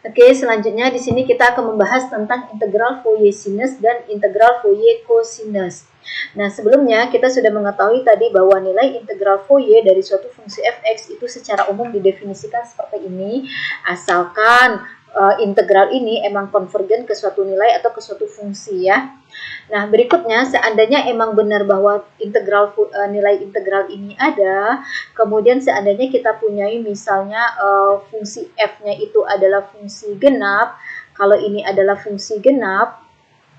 Oke, selanjutnya di sini kita akan membahas tentang integral Fourier sinus dan integral Fourier cosinus. Nah, sebelumnya kita sudah mengetahui tadi bahwa nilai integral Fourier dari suatu fungsi fx itu secara umum didefinisikan seperti ini, asalkan integral ini emang konvergen ke suatu nilai atau ke suatu fungsi ya. Nah, berikutnya seandainya emang benar bahwa nilai integral ini ada, kemudian seandainya kita punyai misalnya fungsi f-nya itu adalah fungsi genap, kalau ini adalah fungsi genap.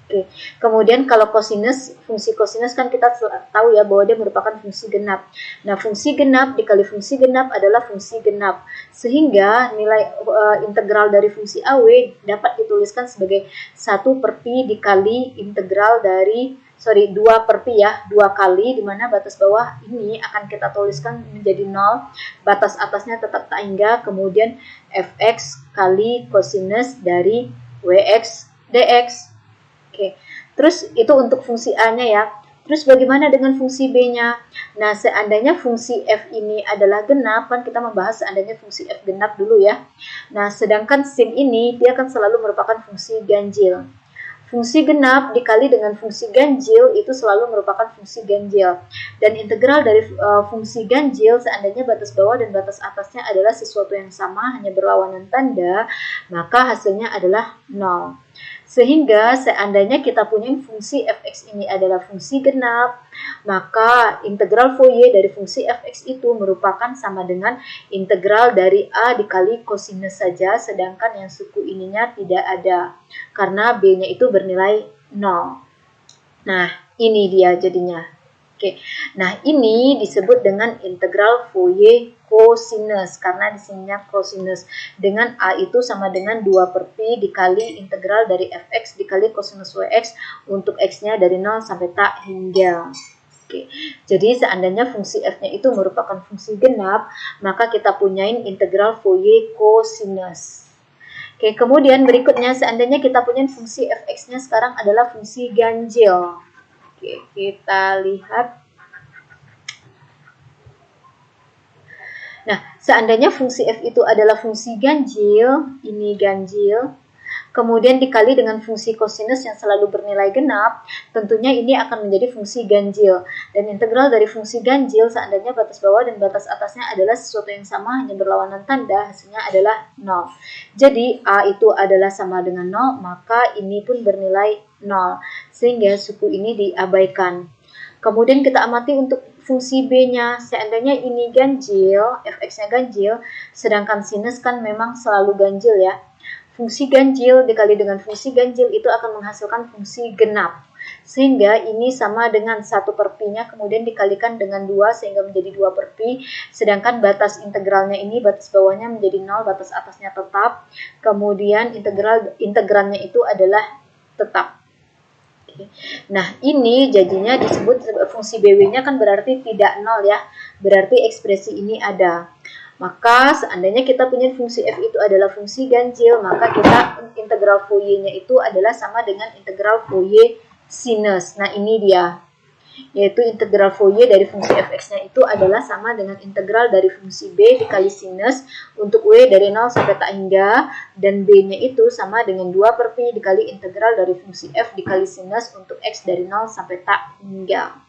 Oke. Kemudian kalau kosinus, fungsi kosinus kan kita tahu ya bahwa dia merupakan fungsi genap. Nah, fungsi genap dikali fungsi genap adalah fungsi genap. Sehingga nilai integral dari fungsi AW dapat dituliskan sebagai 1/pi dikali integral dari 2 per pi ya, 2 kali, di mana batas bawah ini akan kita tuliskan menjadi 0, batas atasnya tetap tak hingga, kemudian fx kali kosinus dari wx dx. Oke, terus itu untuk fungsi A-nya ya. Terus bagaimana dengan fungsi B-nya? Nah, seandainya fungsi f ini adalah genap, kan kita membahas seandainya fungsi f genap dulu ya. Nah, sedangkan sin ini, dia akan selalu merupakan fungsi ganjil. Fungsi genap dikali dengan fungsi ganjil itu selalu merupakan fungsi ganjil. Dan integral dari fungsi ganjil, seandainya batas bawah dan batas atasnya adalah sesuatu yang sama, hanya berlawanan tanda, maka hasilnya adalah 0. Sehingga seandainya kita punya fungsi fx ini adalah fungsi genap, maka integral Fourier dari fungsi fx itu merupakan sama dengan integral dari A dikali kosinus saja, sedangkan yang suku ininya tidak ada, karena B-nya itu bernilai 0. Nah, ini dia jadinya. Oke, nah ini disebut dengan integral Fourier cosinus, karena di sininya cosinus, dengan A itu sama dengan 2 per pi dikali integral dari fx dikali cosinus wx untuk x-nya dari 0 sampai tak hingga. Oke, jadi seandainya fungsi f-nya itu merupakan fungsi genap, maka kita punyain integral Fourier cosinus. Oke, kemudian berikutnya seandainya kita punya fungsi fx-nya sekarang adalah fungsi ganjil. Oke, kita lihat. Nah, seandainya fungsi f itu adalah fungsi ganjil, ini ganjil, kemudian dikali dengan fungsi kosinus yang selalu bernilai genap, tentunya ini akan menjadi fungsi ganjil. Dan integral dari fungsi ganjil, seandainya batas bawah dan batas atasnya adalah sesuatu yang sama, hanya berlawanan tanda, hasilnya adalah 0. Jadi, A itu adalah sama dengan 0, maka ini pun bernilai 0. Sehingga suku ini diabaikan. Kemudian kita amati untuk fungsi B-nya, seandainya ini ganjil, fx-nya ganjil, sedangkan sinus kan memang selalu ganjil ya. Fungsi ganjil dikali dengan fungsi ganjil itu akan menghasilkan fungsi genap. Sehingga ini sama dengan 1 per pi-nya, kemudian dikalikan dengan 2 sehingga menjadi 2 per pi. Sedangkan batas integralnya ini, batas bawahnya menjadi 0, batas atasnya tetap. Kemudian integralnya itu adalah tetap. Nah, ini jadinya disebut fungsi BW-nya kan berarti tidak 0 ya. Berarti ekspresi ini ada. Maka seandainya kita punya fungsi f itu adalah fungsi ganjil, maka kita integral Fourier-nya itu adalah sama dengan integral Fourier sinus. Nah, ini dia. Yaitu integral Fourier dari fungsi fx-nya itu adalah sama dengan integral dari fungsi b dikali sinus untuk w dari 0 sampai tak hingga, dan b-nya itu sama dengan 2 per pi dikali integral dari fungsi f dikali sinus untuk x dari 0 sampai tak hingga.